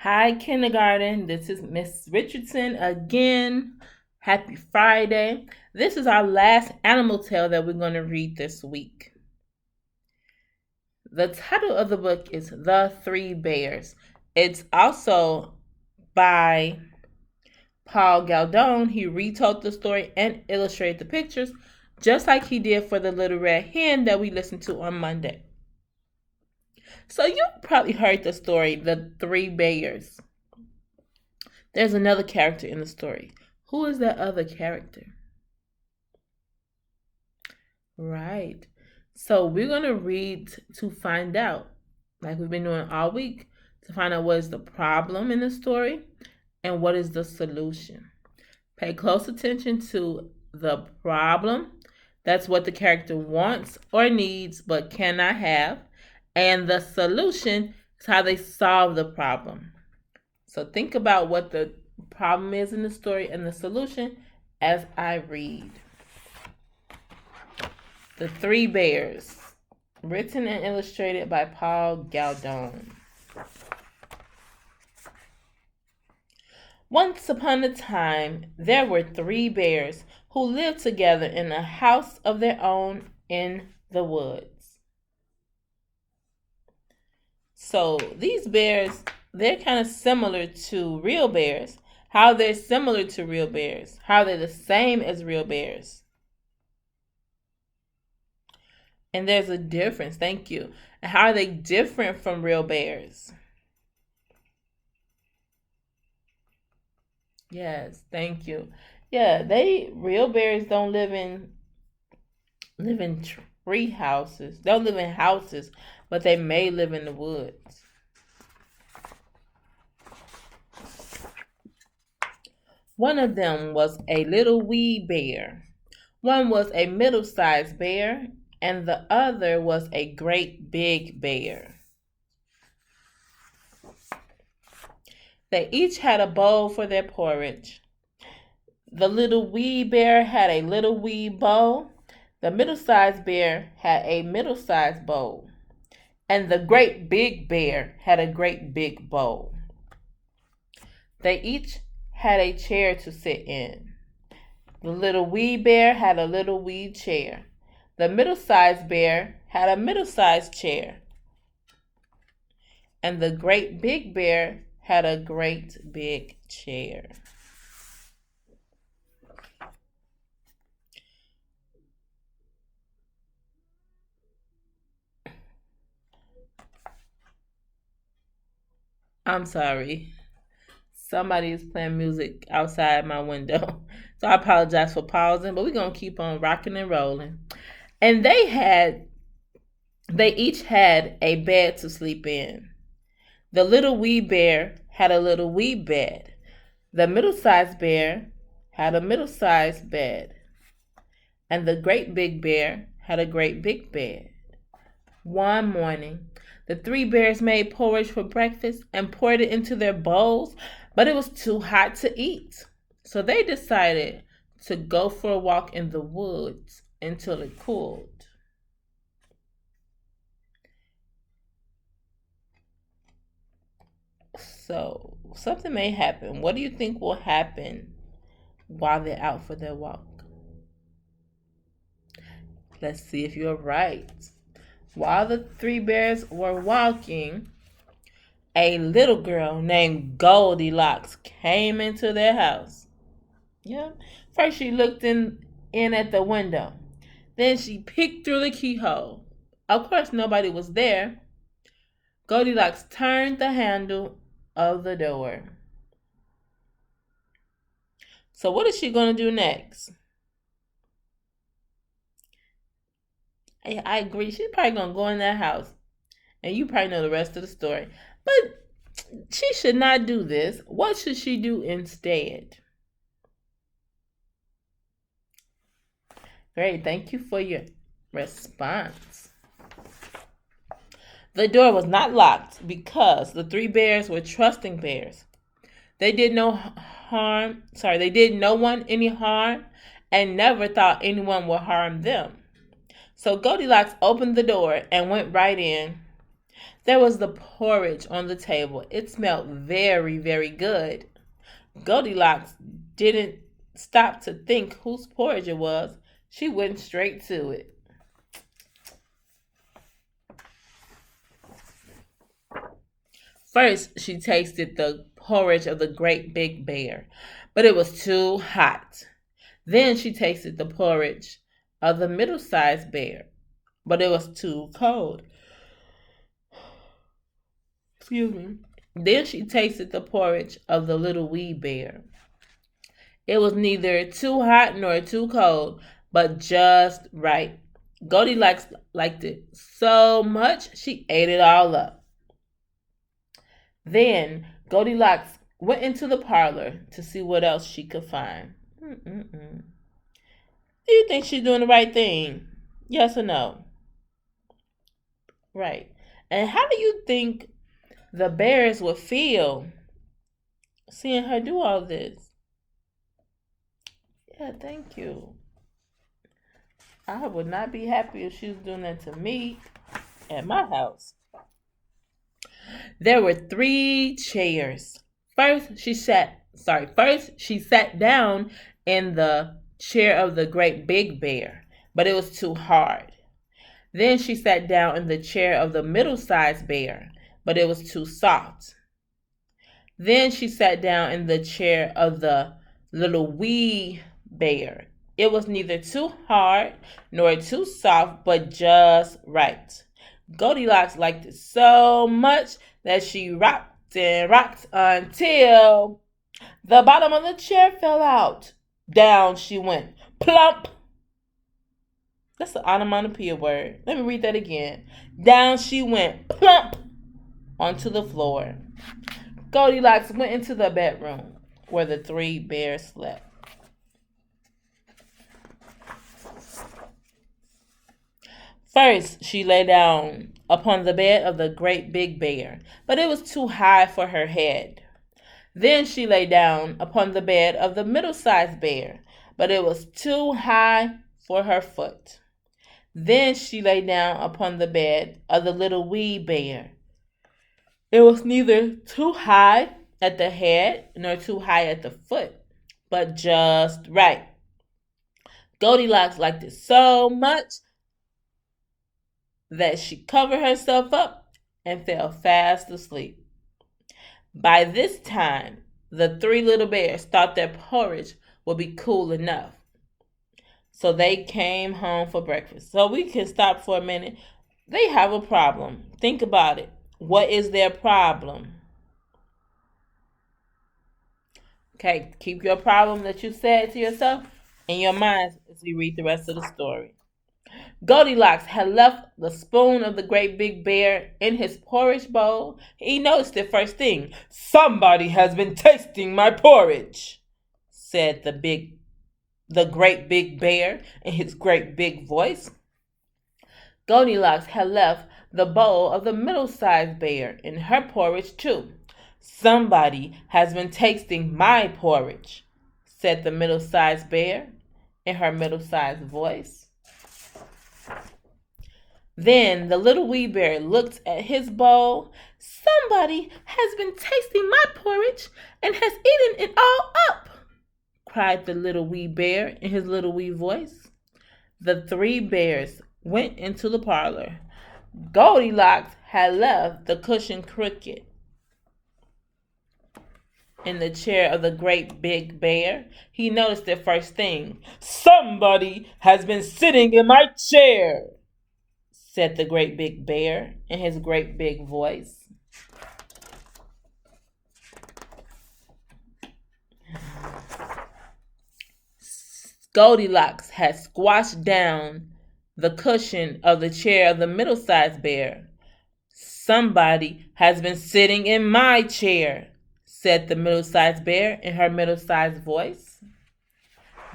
Hi, kindergarten. This is Miss Richardson again. Happy Friday. This is our last animal tale that we're going to read this week. The title of the book is The Three Bears. It's also by Paul Galdone. He retold the story and illustrated the pictures, just like he did for the Little Red Hen that we listened to on Monday. So you probably heard the story, The Three Bears. There's another character in the story. Who is that other character? Right. So we're going to read to find out, like we've been doing all week, to find out what is the problem in the story and what is the solution. Pay close attention to the problem. That's what the character wants or needs but cannot have. And the solution is how they solve the problem. So think about what the problem is in the story and the solution as I read. The Three Bears, written and illustrated by Paul Galdone. Once upon a time, there were three bears who lived together in a house of their own in the woods. So these bears, they're kind of similar to real bears. How they're similar to real bears. How they're the same as real bears. And there's a difference, thank you. And how are they different from real bears? Yes, thank you. Yeah, real bears don't live in tree houses. They don't live in houses, but they may live in the woods. One of them was a little wee bear. One was a middle-sized bear, and the other was a great big bear. They each had a bowl for their porridge. The little wee bear had a little wee bowl. The middle-sized bear had a middle-sized bowl. And the great big bear had a great big bowl. They each had a chair to sit in. The little wee bear had a little wee chair. The middle-sized bear had a middle-sized chair. And the great big bear had a great big chair. I'm sorry. Somebody is playing music outside my window. So I apologize for pausing, but we're going to keep on rocking and rolling. And they each had a bed to sleep in. The little wee bear had a little wee bed. The middle-sized bear had a middle-sized bed. And the great big bear had a great big bed. One morning, the three bears made porridge for breakfast and poured it into their bowls, but it was too hot to eat. So they decided to go for a walk in the woods until it cooled. So something may happen. What do you think will happen while they're out for their walk? Let's see if you're right. While the three bears were walking, a little girl named Goldilocks came into their house. Yeah. First she looked in at the window. Then she peeked through the keyhole. Of course nobody was there. Goldilocks turned the handle of the door. So what is she going to do next? I agree. She's probably going to go in that house. And you probably know the rest of the story. But she should not do this. What should she do instead? Great. Thank you for your response. The door was not locked because the three bears were trusting bears. They did no one any harm and never thought anyone would harm them. So Goldilocks opened the door and went right in. There was the porridge on the table. It smelled very, very good. Goldilocks didn't stop to think whose porridge it was. She went straight to it. First, she tasted the porridge of the great big bear, but it was too hot. Then she tasted the porridge of the middle sized bear, but it was too cold. Excuse me. Then she tasted the porridge of the little wee bear. It was neither too hot nor too cold, but just right. Goldilocks liked it so much she ate it all up. Then Goldilocks went into the parlor to see what else she could find. Mm-mm-mm. Do you think she's doing the right thing? Yes or no? Right. And how do you think the bears would feel seeing her do all this? Yeah, thank you. I would not be happy if she was doing that to me at my house. There were three chairs. First she sat down in the chair of the great big bear, but it was too hard. Then she sat down in the chair of the middle sized bear, but it was too soft. Then she sat down in the chair of the little wee bear. It was neither too hard nor too soft, but just right. Goldilocks liked it so much that she rocked and rocked until the bottom of the chair fell out. Down she went. Plump! That's an onomatopoeia word. Let me read that again. Down she went. Plump! Onto the floor. Goldilocks went into the bedroom where the three bears slept. First, she lay down upon the bed of the great big bear, but it was too high for her head. Then she lay down upon the bed of the middle-sized bear, but it was too high for her foot. Then she lay down upon the bed of the little wee bear. It was neither too high at the head nor too high at the foot, but just right. Goldilocks liked it so much that she covered herself up and fell fast asleep. By this time, the three little bears thought their porridge would be cool enough. So they came home for breakfast. So we can stop for a minute. They have a problem. Think about it. What is their problem? Okay, keep your problem that you said to yourself in your mind as we read the rest of the story. Goldilocks had left the spoon of the great big bear in his porridge bowl. He noticed it first thing. Somebody has been tasting my porridge, said the great big bear in his great big voice. Goldilocks had left the bowl of the middle-sized bear in her porridge too. Somebody has been tasting my porridge, said the middle-sized bear in her middle-sized voice. Then the little wee bear looked at his bowl. Somebody has been tasting my porridge and has eaten it all up, cried the little wee bear in his little wee voice. The three bears went into the parlor. Goldilocks had left the cushion crooked in the chair of the great big bear. He noticed it first thing. Somebody has been sitting in my chair, said the great big bear in his great big voice. Goldilocks had squashed down the cushion of the chair of the middle-sized bear. Somebody has been sitting in my chair, said the middle-sized bear in her middle-sized voice.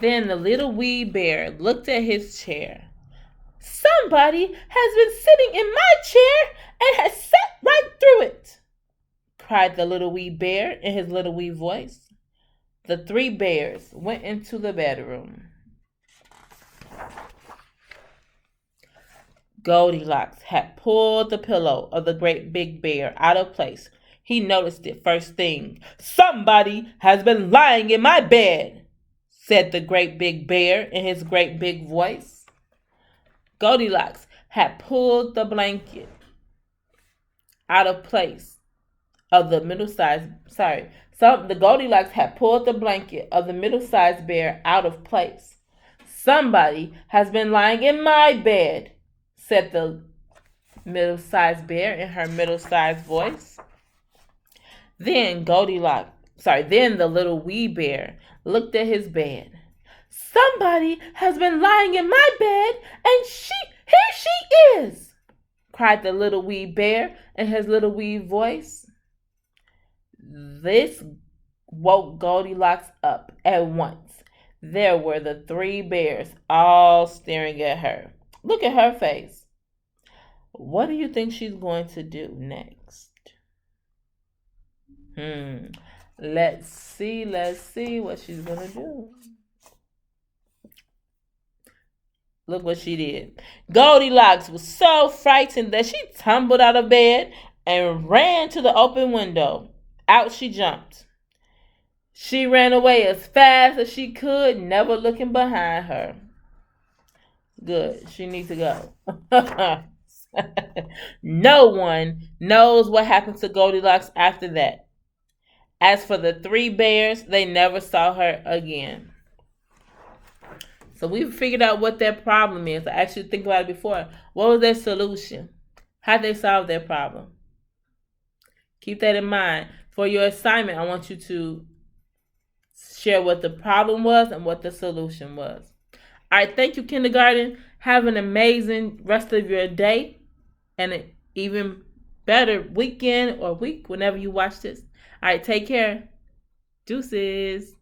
Then the little wee bear looked at his chair. Somebody has been sitting in my chair and has sat right through it, cried the little wee bear in his little wee voice. The three bears went into the bedroom. Goldilocks had pulled the pillow of the great big bear out of place. He noticed it first thing. "Somebody has been lying in my bed," said the great big bear in his great big voice. Goldilocks had pulled the blanket out of place of the middle-sized the Goldilocks had pulled the blanket of the middle-sized bear out of place. "Somebody has been lying in my bed," said the middle-sized bear in her middle-sized voice. Then then the little wee bear looked at his bed. "Somebody has been lying in my bed, and here she is," cried the little wee bear in his little wee voice. This woke Goldilocks up at once. There were the three bears all staring at her. Look at her face. What do you think she's going to do next? Let's see what she's going to do. Look what she did. Goldilocks was so frightened that she tumbled out of bed and ran to the open window. Out she jumped. She ran away as fast as she could, never looking behind her. Good. She needs to go. No one knows what happened to Goldilocks after that. As for the three bears, they never saw her again. So we figured out what their problem is. I asked you to think about it before. What was their solution? How did they solve their problem? Keep that in mind. For your assignment, I want you to share what the problem was and what the solution was. All right, thank you, kindergarten. Have an amazing rest of your day and an even better weekend or week whenever you watch this. All right, take care. Deuces.